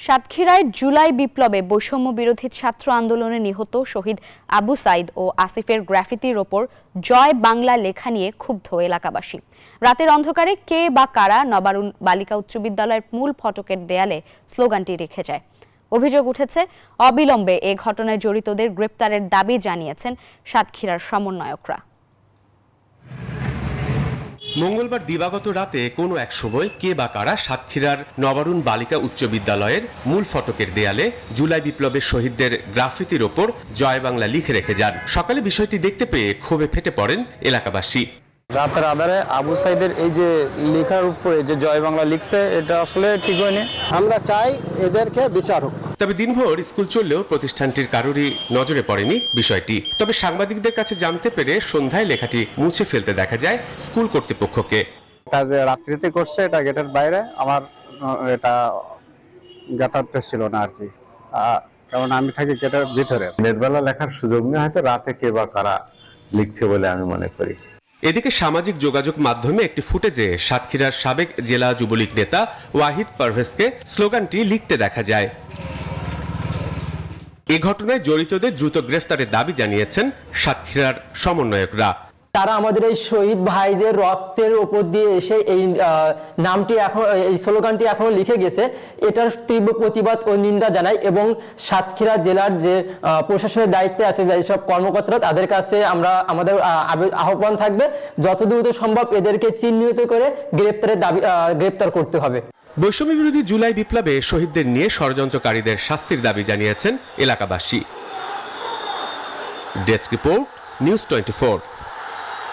সাতক্ষীরায় জুলাই বিপ্লবে বৈষম্য বিরোধী ছাত্র আন্দোলনে নিহত শহীদ আবু সাইদ ও আসিফের গ্রাফিতির ওপর জয় বাংলা লেখা নিয়ে ক্ষুব্ধ এলাকাবাসী। রাতের অন্ধকারে কে বা কারা নবারুণ বালিকা উচ্চ বিদ্যালয়ের মূল ফটকের দেয়ালে স্লোগানটি রেখে যায়। অভিযোগ উঠেছে, অবিলম্বে এ ঘটনায় জড়িতদের গ্রেপ্তারের দাবি জানিয়েছেন সাতক্ষীরার সমন্বয়করা। মঙ্গলবার দিবাগত রাতে কোনো এক সময় কে বা কারা সাতক্ষীরার নবারুণ বালিকা উচ্চ বিদ্যালয়ের মূল ফটকের দেয়ালে জুলাই বিপ্লবের শহীদদের গ্রাফিতির ওপর জয় বাংলা লিখে রেখে যান। সকালে বিষয়টি দেখতে পেয়ে ক্ষোভে ফেটে পড়েন এলাকাবাসী। রাতের আধারে আবু সাইদের এই যে লেখার উপরে যে জয় বাংলা লিখছে, এটা আসলে ঠিক হয়নি। আমরা চাই এদেরকে বিচার হোক। তবে দিনভর স্কুল চললেও প্রতিষ্ঠানটির কারোরই নজরে পড়েনি বিষয়টি। তবে সাংবাদিকদের কাছে জানতে পেরে সন্ধ্যায় লেখাটি মুছে ফেলতে দেখা যায় স্কুল কর্তৃপক্ষকে। এটা যে রাত্রিতে করছে, এটা গেটের বাইরে, আমার এটা গেটারতে ছিল না আর কি, কারণ আমি থাকি গেটের ভিতরে। নেটবেলা লেখার সুযোগ নিয়ে হয়তো রাতে কে বা কারা লিখছে বলে আমি মনে করি। এদিকে সামাজিক যোগাযোগ মাধ্যমে একটি ফুটেজে সাতক্ষীরার সাবেক জেলা যুবলীগ নেতা ওয়াহিদ পারভেজকে স্লোগানটি লিখতে দেখা যায়। এ ঘটনায় জড়িতদের দ্রুত গ্রেফতারের দাবি জানিয়েছেন সাতক্ষীরার সমন্বয়করা। তারা আমাদের এই শহীদ ভাইদের রক্তের উপর দিয়ে এসে এই নামটি এখন, এই স্লোগানটি এখনো লিখে গেছে। এটার তীব্র প্রতিবাদ ও নিন্দা জানাই এবং সাতক্ষীরা জেলার যে প্রশাসনের দায়িত্বে আছে যেসব কর্মকর্তারা, তাদের কাছে আমাদের আহ্বান থাকবে যত দ্রুত সম্ভব এদেরকে চিহ্নিত করে গ্রেপ্তার করতে হবে। বৈষম্য বিরোধী জুলাই বিপ্লবে শহীদদের নিয়ে ষড়যন্ত্রকারীদের শাস্তির দাবি জানিয়েছেন এলাকাবাসী। Desk report, news 24।